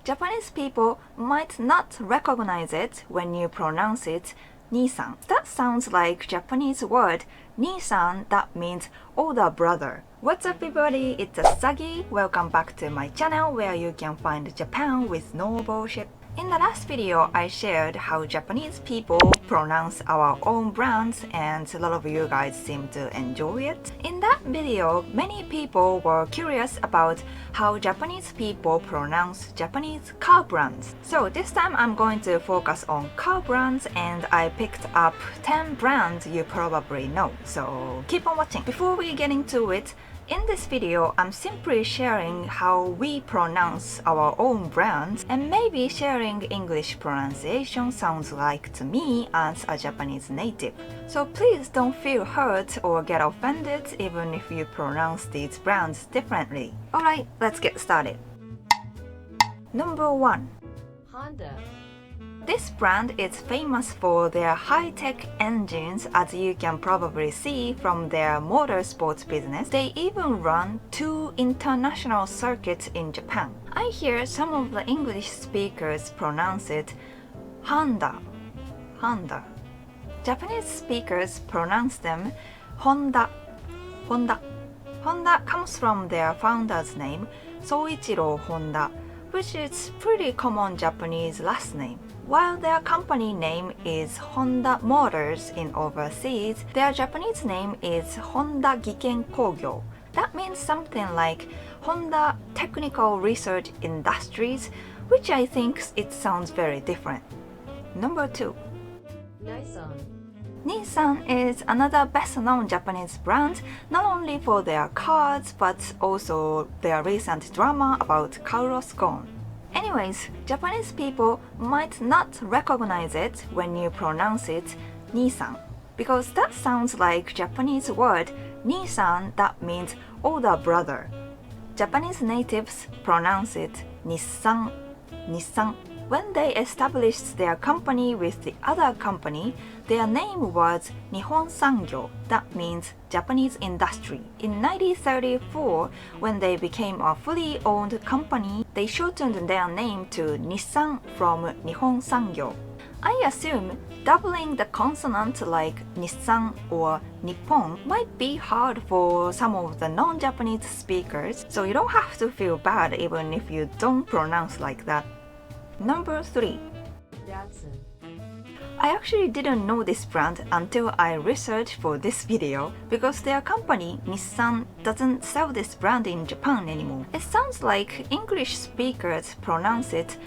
Japanese people might not recognize it when you pronounce it Nissan. That sounds like Japanese word Nissan that means older brother. What's up everybody, it's Asagi. Welcome back to my channel where you can find Japan with no bullshit. In the last video, I shared how Japanese people pronounce our own brands and a lot of you guys seem to enjoy it. In that video, many people were curious about how Japanese people pronounce Japanese car brands. So this time I'm going to focus on car brands and I picked up 10 brands you probably know. So keep on watching. Before we get into it, in this video, I'm simply sharing how we pronounce our own brands and maybe sharing English pronunciation sounds like to me as a Japanese native. So please don't feel hurt or get offended even if you pronounce these brands differently. Alright, let's get started. Number 1. Honda. This brand is famous for their high-tech engines, as you can probably see from their motorsports business. They even run 2 international circuits in Japan. I hear some of the English speakers pronounce it Honda. Honda. Japanese speakers pronounce them Honda. Honda. Honda comes from their founder's name, Soichiro Honda, which is pretty common Japanese last name. While their company name is Honda Motors in overseas, their Japanese name is Honda Giken Kogyo. That means something like Honda Technical Research Industries, which I think it sounds very different. Number 2. Nissan. Nissan is another best-known Japanese brand, not only for their cars but also their recent drama about Carlos Ghosn. Anyways, Japanese people might not recognize it when you pronounce it Nissan, because that sounds like Japanese word Nissan that means older brother. Japanese natives pronounce it Nissan, Nissan. When they established their company with the other company, their name was Nihon Sangyo, that means Japanese industry. In 1934, when they became a fully owned company, they shortened their name to Nissan from Nihon Sangyo. I assume doubling the consonant like Nissan or Nippon might be hard for some of the non-Japanese speakers, so you don't have to feel bad even if you don't pronounce like that. Number 3. Datsun. I actually didn't know this brand until I researched for this video because their company, Nissan, doesn't sell this brand in Japan anymore. It sounds like English speakers pronounce it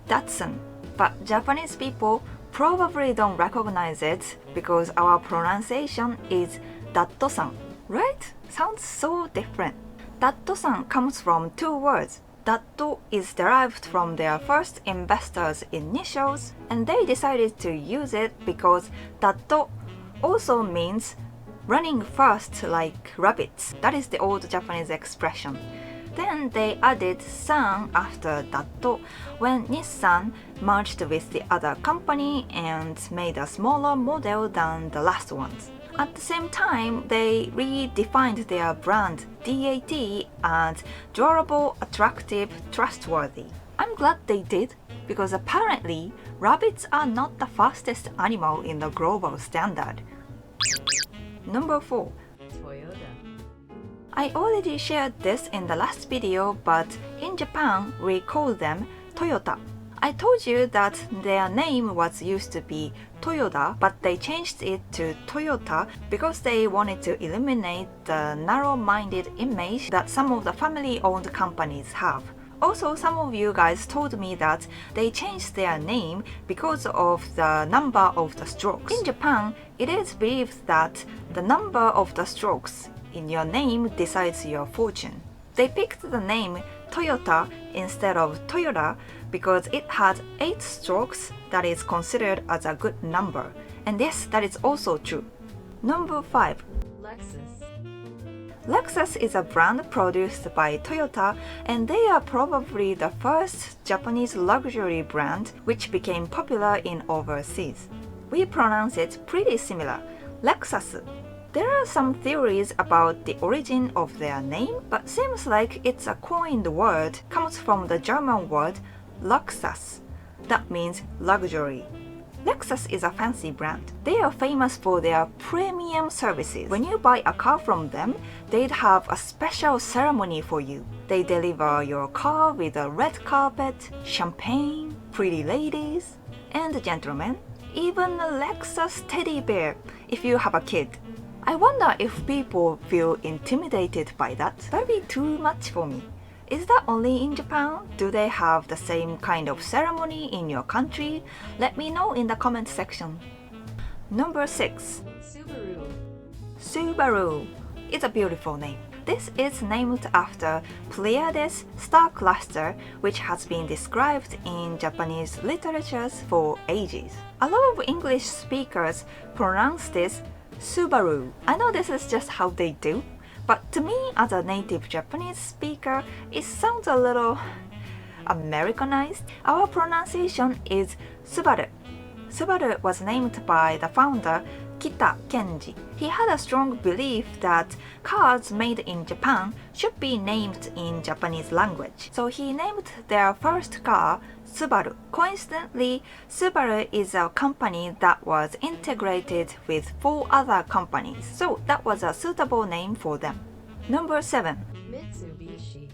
Datsun, but Japanese people probably don't recognize it because our pronunciation is Datsun, right? Sounds so different. Datsun comes from 2 words. Datto is derived from their first investors' initials, and they decided to use it because Datto also means running fast like rabbits. That is the old Japanese expression. Then they added san after Datto when Nissan merged with the other company and made a smaller model than the last ones. At the same time, they redefined their brand DAT as durable, attractive, trustworthy. I'm glad they did, because apparently rabbits are not the fastest animal in the global standard. Number 4. Toyota. I already shared this in the last video, but in Japan we call them Toyota. I told you that their name was used to be Toyoda, but they changed it to Toyota because they wanted to eliminate the narrow-minded image that some of the family-owned companies have. Also, some of you guys told me that they changed their name because of the number of the strokes. In Japan, it is believed that the number of the strokes in your name decides your fortune. They picked the name Toyota instead of Toyota because it had 8 strokes that is considered as a good number. And yes, that is also true. Number 5. Lexus. Lexus is a brand produced by Toyota, and they are probably the first Japanese luxury brand which became popular in overseas. We pronounce it pretty similar, Lexus. There are some theories about the origin of their name, but seems like it's a coined word, comes from the German word Lexus. That means luxury. Lexus is a fancy brand. They are famous for their premium services. When you buy a car from them, they'd have a special ceremony for you. They deliver your car with a red carpet, champagne, pretty ladies, and gentlemen, even a Lexus teddy bear if you have a kid. I wonder if people feel intimidated by that. That'd be too much for me. Is that only in Japan? Do they have the same kind of ceremony in your country? Let me know in the comment section. Number 6. Subaru. Subaru. It's a beautiful name. This is named after Pleiades star cluster, which has been described in Japanese literatures for ages. A lot of English speakers pronounce this Subaru. I know this is just how they do, but to me, as a native Japanese speaker, it sounds a little Americanized. Our pronunciation is Subaru. Subaru was named by the founder Kita Kenji. He had a strong belief that cars made in Japan should be named in Japanese language. So he named their first car Subaru. Coincidentally, Subaru is a company that was integrated with 4 other companies. So that was a suitable name for them. Number 7. Mitsubishi.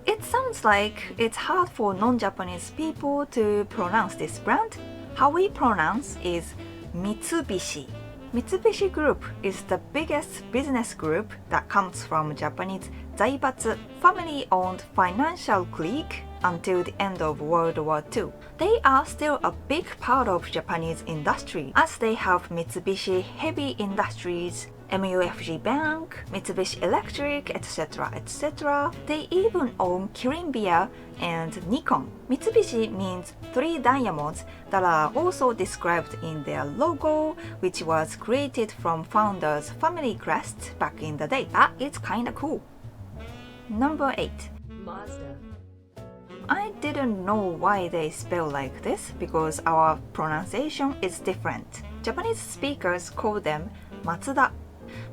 It sounds like it's hard for non-Japanese people to pronounce this brand. How we pronounce is Mitsubishi. Mitsubishi Group is the biggest business group that comes from Japanese Zaibatsu family-owned financial clique until the end of World War II. They are still a big part of Japanese industry, as they have Mitsubishi Heavy Industries, MUFG Bank, Mitsubishi Electric, etc. etc. They even own Kirin Beer and Nikon. Mitsubishi means 3 diamonds that are also described in their logo, which was created from founders' family crest back in the day. That is kinda cool. Number 8. Mazda. I didn't know why they spell like this because our pronunciation is different. Japanese speakers call them Matsuda.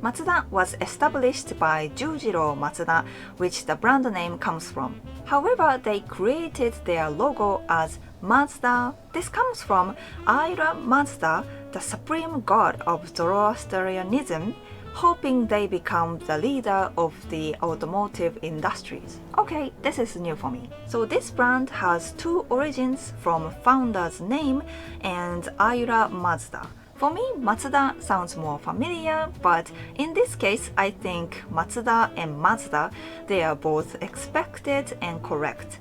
Matsuda was established by Jujiro Matsuda, which the brand name comes from. However, they created their logo as Mazda. This comes from Ira Mazda, the supreme god of Zoroastrianism, hoping they become the leader of the automotive industries. Okay, this is new for me. So this brand has 2 origins from founder's name and Ira Mazda. For me, Matsuda sounds more familiar, but in this case, I think Matsuda and Mazda, they are both expected and correct.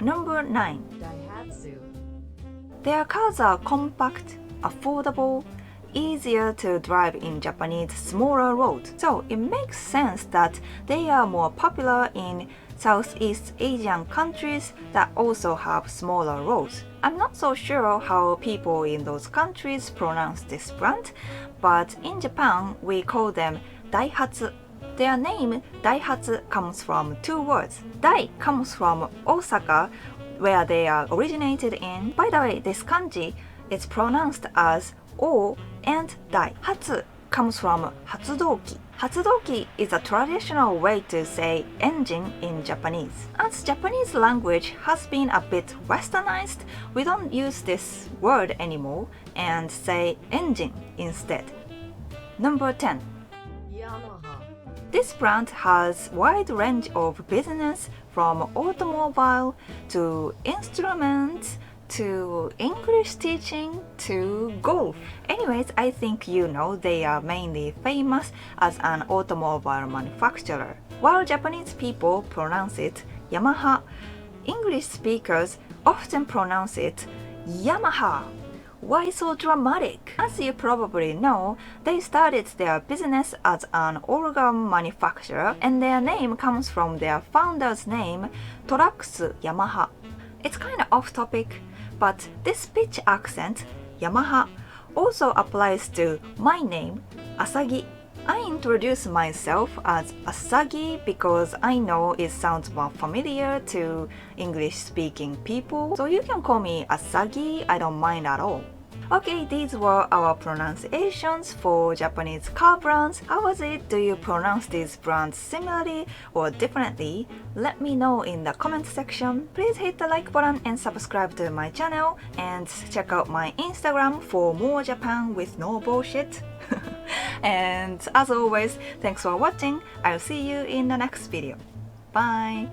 Number 9. Daihatsu. Their cars are compact, affordable, easier to drive in Japanese smaller roads. So it makes sense that they are more popular in Southeast Asian countries that also have smaller roads. I'm not so sure how people in those countries pronounce this brand, but in Japan we call them Daihatsu. Their name Daihatsu comes from 2 words. Dai comes from Osaka, where they are originated in. By the way, this kanji is pronounced as O and Dai. Hatsu comes from Hatsudoki. Hatsudoki is a traditional way to say engine in Japanese. As Japanese language has been a bit westernized, we don't use this word anymore and say engine instead. Number 10. Yamaha. This brand has wide range of business from automobile to instruments to English teaching to golf. Anyways, I think you know they are mainly famous as an automobile manufacturer. While Japanese people pronounce it Yamaha, English speakers often pronounce it Yamaha. Why so dramatic? As you probably know, they started their business as an organ manufacturer, and their name comes from their founder's name, Torax Yamaha. It's kinda off topic, but this pitch accent, Yamaha, also applies to my name, Asagi. I introduce myself as Asagi because I know it sounds more familiar to English-speaking people, so you can call me Asagi, I don't mind at all. Okay, these were our pronunciations for Japanese car brands. How was it? Do you pronounce these brands similarly or differently? Let me know in the comment section. Please hit the like button and subscribe to my channel, and check out my Instagram for more Japan with no bullshit. And as always, thanks for watching. I'll see you in the next video. Bye!